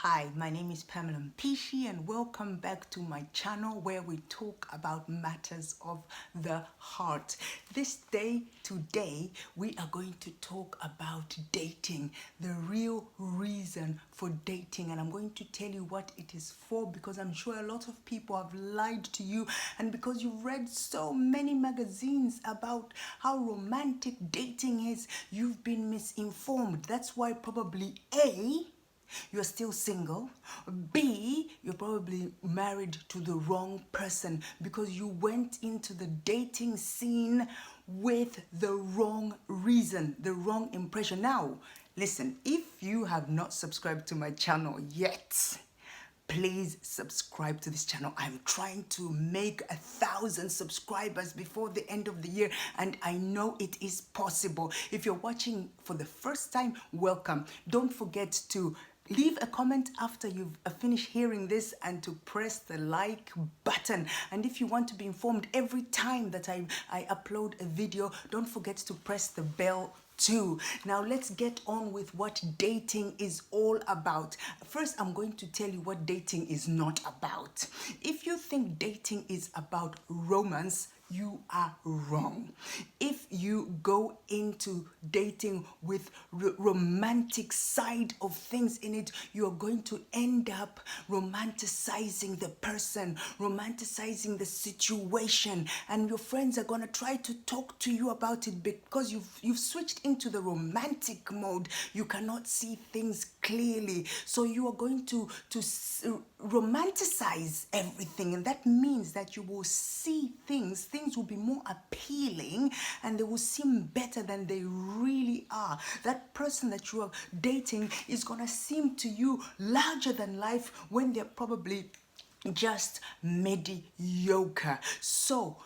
Hi, my name is Pamela Mpishi and welcome back to my channel where we talk about matters of the heart. Today, we are going to talk about dating, the real reason for dating, and I'm going to tell you what it is for because I'm sure a lot of people have lied to you, and because you've read so many magazines about how romantic dating is, you've been misinformed. That's why probably you're still single. B, you're probably married to the wrong person because you went into the dating scene with the wrong reason, the wrong impression. Now, listen, if you have not subscribed to my channel yet, please subscribe to this channel. I'm trying to make 1,000 subscribers before the end of the year, and I know it is possible. If you're watching for the first time, welcome. Don't forget to leave a comment after you've finished hearing this and to press the like button. And if you want to be informed every time that I upload a video, don't forget to press the bell too. Now let's get on with what dating is all about. First, I'm going to tell you what dating is not about. If you think dating is about romance, you are wrong. If you go into dating with romantic side of things in it, you're going to end up romanticizing the person, romanticizing the situation, and your friends are going to try to talk to you about it because you've switched into the romantic mode. You cannot see things clearly, so you are going to romanticize everything, and that means that you will see things will be more appealing and they will seem better than they really are. That person that you are dating is gonna seem to you larger than life when they're probably just mediocre. So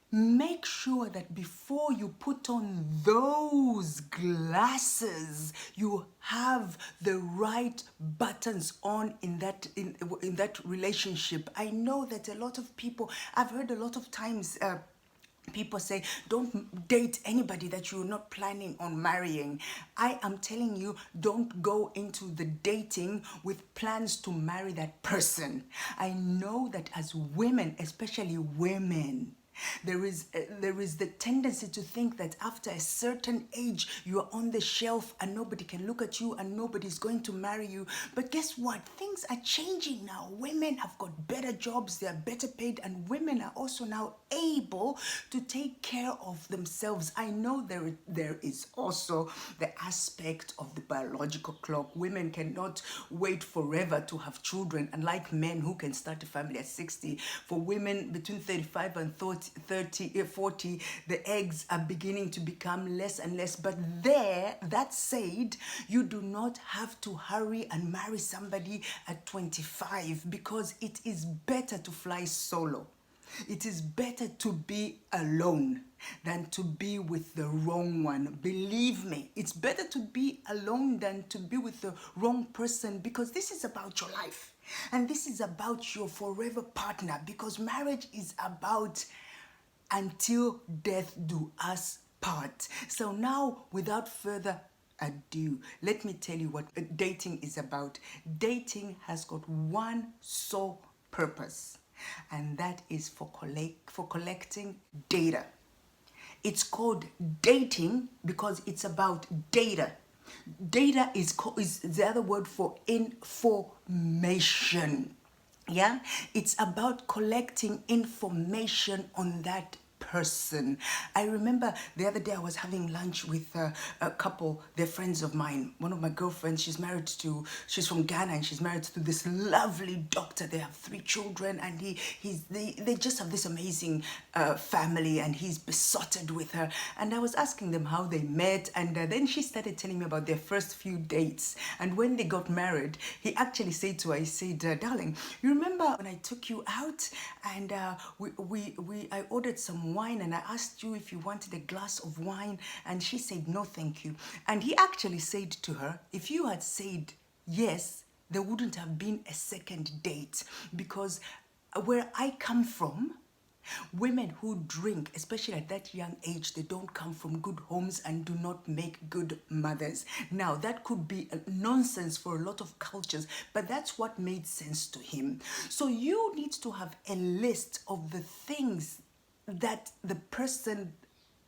make sure that before you put on those glasses, you have the right buttons on in that relationship. I know that a lot of people, I've heard a lot of times people say, don't date anybody that you're not planning on marrying. I am telling you, don't go into the dating with plans to marry that person. I know that as women, especially women, there is the tendency to think that after a certain age you are on the shelf and nobody can look at you and nobody's going to marry you. But guess what? Things are changing now. Women have got better jobs, they are better paid, and women are also now able to take care of themselves. I know there is also the aspect of the biological clock. Women cannot wait forever to have children, unlike men who can start a family at 60. For women between 35 and 40, the eggs are beginning to become less and less. But that said, you do not have to hurry and marry somebody at 25 because it is better to fly solo. It is better to be alone than to be with the wrong one. Believe me, it's better to be alone than to be with the wrong person, because this is about your life and this is about your forever partner, because marriage is about until death do us part. So now, without further ado, let me tell you what dating is about. Dating has got one sole purpose, and that is for collecting data. It's called dating because it's about data. Data is the other word for information. Yeah, it's about collecting information on that person. I remember the other day I was having lunch with a couple, they're friends of mine. One of my girlfriends, she's from Ghana, and she's married to this lovely doctor. They have 3 children, and they just have this amazing family, and he's besotted with her. And I was asking them how they met, and then she started telling me about their first few dates. And when they got married, he actually said to her, he said, darling, you remember when I took you out and I ordered some wine and I asked you if you wanted a glass of wine, and she said no thank you. And he actually said to her, if you had said yes, there wouldn't have been a second date, because where I come from, Women who drink, especially at that young age, they don't come from good homes and do not make good mothers. Now, that could be a nonsense for a lot of cultures, but that's what made sense to him. So you need to have a list of the things that the person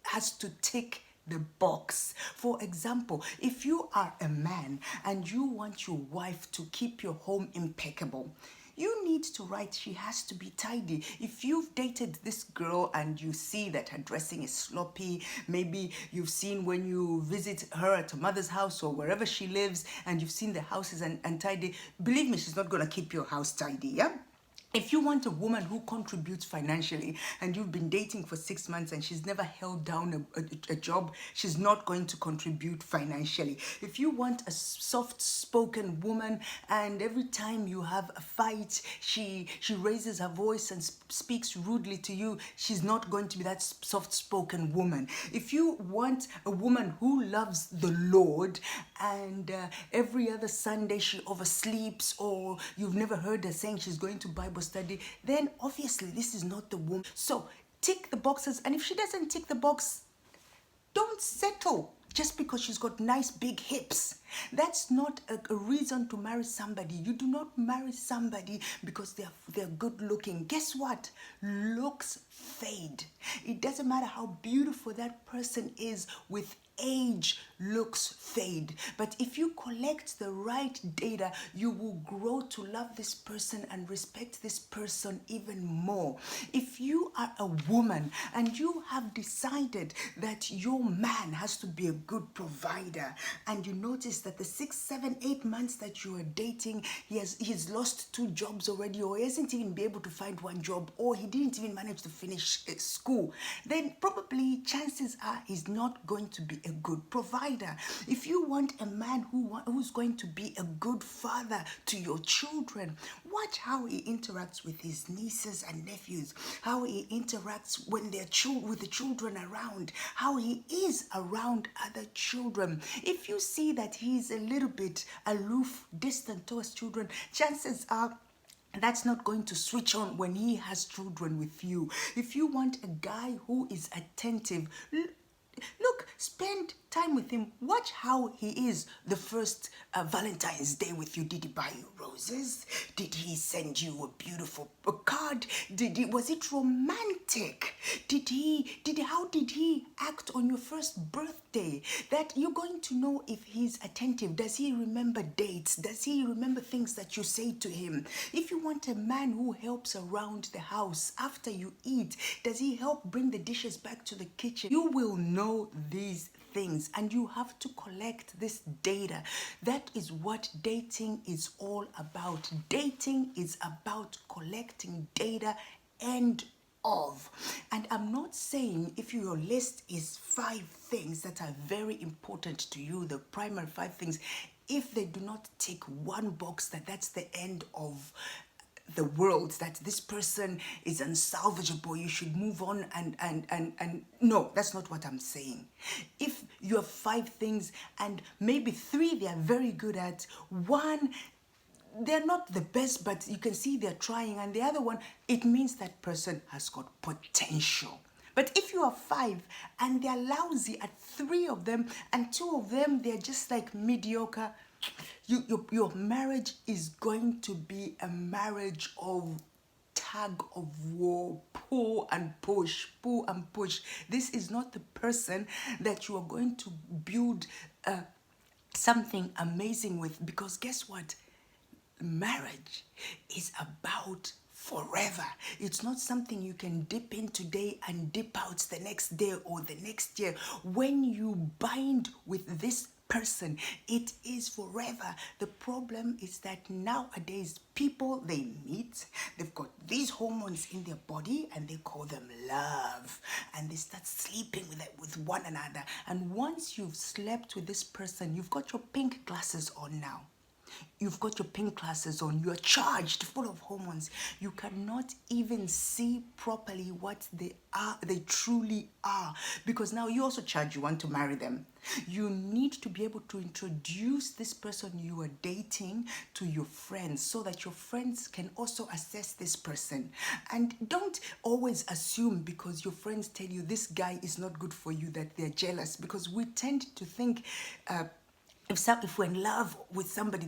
has to tick the box. For example, if you are a man and you want your wife to keep your home impeccable, you need to write she has to be tidy. If you've dated this girl and you see that her dressing is sloppy, maybe you've seen when you visit her at her mother's house or wherever she lives and you've seen the house is untidy, believe me, she's not going to keep your house tidy, yeah? If you want a woman who contributes financially and you've been dating for 6 months and she's never held down a job, she's not going to contribute financially. If you want a soft-spoken woman and every time you have a fight, she raises her voice and speaks rudely to you, she's not going to be that soft-spoken woman. If you want a woman who loves the Lord and every other Sunday she oversleeps, or you've never heard her saying she's going to Bible study, then obviously this is not the woman. So tick the boxes, and if she doesn't tick the box, don't settle just because she's got nice big hips. That's not a reason to marry somebody. You do not marry somebody because they're good looking. Guess what? Looks fade. It doesn't matter how beautiful that person is, with age, looks fade. But if you collect the right data, you will grow to love this person and respect this person even more. If you are a woman and you have decided that your man has to be a good provider, and you notice that the 6, 7, 8 months that you are dating, he's lost 2 jobs already, or he hasn't even been able to find 1 job, or he didn't even manage to finish school, then probably chances are he's not going to be a good provider. If you want a man who's going to be a good father to your children, watch how he interacts with his nieces and nephews, how he interacts when they're with the children around, how he is around other children. If you see that he's a little bit aloof, distant towards children, chances are that's not going to switch on when he has children with you. If you want a guy who is attentive, look, spend time with him. Watch how he is the first Valentine's Day with you. Did he buy you roses? Did he send you a beautiful card? Was it romantic? How did he act on your first birthday? That you're going to know if he's attentive. Does he remember dates? Does he remember things that you say to him? If you want a man who helps around the house after you eat, does he help bring the dishes back to the kitchen? You will know these things, and you have to collect this data. That is what dating is all about. Dating is about collecting data and I'm not saying if your list is 5 things that are very important to you, the primary 5 things, if they do not tick 1 box, that's the end of the world, that this person is unsalvageable, you should move on, and no, that's not what I'm saying. If you have 5 things and maybe 3 they are very good at, 1 they're not the best, but you can see they're trying, and the other one, it means that person has got potential. But if you have 5 and they're lousy at 3 of them and 2 of them they're just like mediocre, your marriage is going to be a marriage of tug of war, pull and push, pull and push. This is not the person that you are going to build something amazing with, because guess what? Marriage is about forever. It's not something you can dip in today and dip out the next day or the next year. When you bind with this person, it is forever. The problem is that nowadays people, they meet, they've got these hormones in their body and they call them love, and they start sleeping with one another. And once you've slept with this person, you've got your pink glasses on now. You've got your pink glasses on, you're charged, full of hormones. You cannot even see properly what they are, they truly are. Because now you also charge, you want to marry them. You need to be able to introduce this person you are dating to your friends so that your friends can also assess this person. And don't always assume because your friends tell you this guy is not good for you that they're jealous, because we tend to think if we're in love with somebody,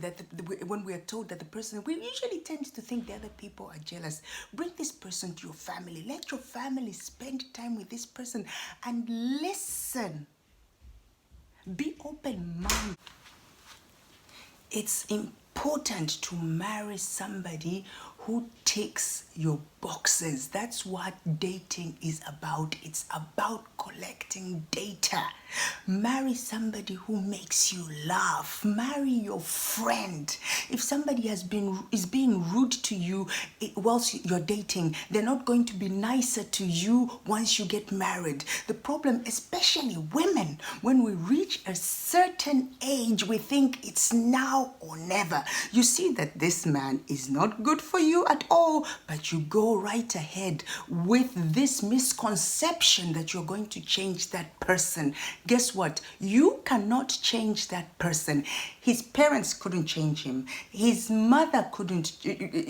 when we are told that the person, we usually tend to think the other people are jealous. Bring this person to your family. Let your family spend time with this person and listen. Be open-minded. It's important to marry somebody who ticks your boxes. That's what dating is about. It's about collecting data. Marry somebody who makes you laugh. Marry your friend. If somebody is being rude to you whilst you're dating, they're not going to be nicer to you once you get married. The problem, especially women, when we reach a certain age, we think it's now or never. You see that this man is not good for you at all, but you go right ahead with this misconception that you're going to change that person. Guess what? You cannot change that person. His parents couldn't change him. His mother couldn't,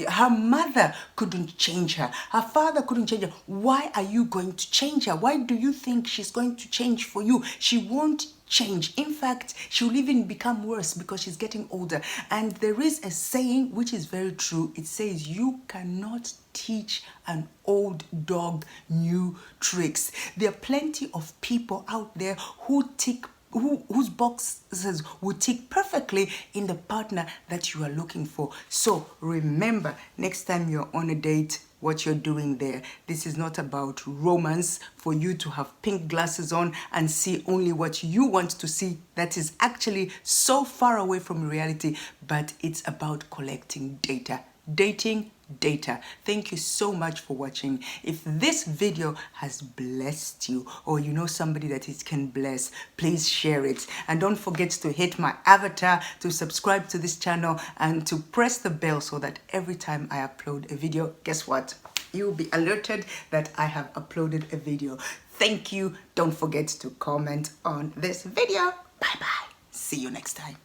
her mother couldn't change her. Her father couldn't change her. Why are you going to change her? Why do you think she's going to change for you? She won't change. In fact, she will even become worse because she's getting older. And there is a saying which is very true. It says you cannot teach an old dog new tricks. There are plenty of people out there whose boxes will tick perfectly in the partner that you are looking for. So remember, next time you're on a date, what you're doing there. This is not about romance for you to have pink glasses on and see only what you want to see. That is actually so far away from reality, but it's about collecting data. Dating data. Thank you so much for watching. If this video has blessed you, or you know somebody that it can bless, please share it. And don't forget to hit my avatar, to subscribe to this channel, and to press the bell so that every time I upload a video, guess what? You will be alerted that I have uploaded a video. Thank you. Don't forget to comment on this video. Bye bye. See you next time.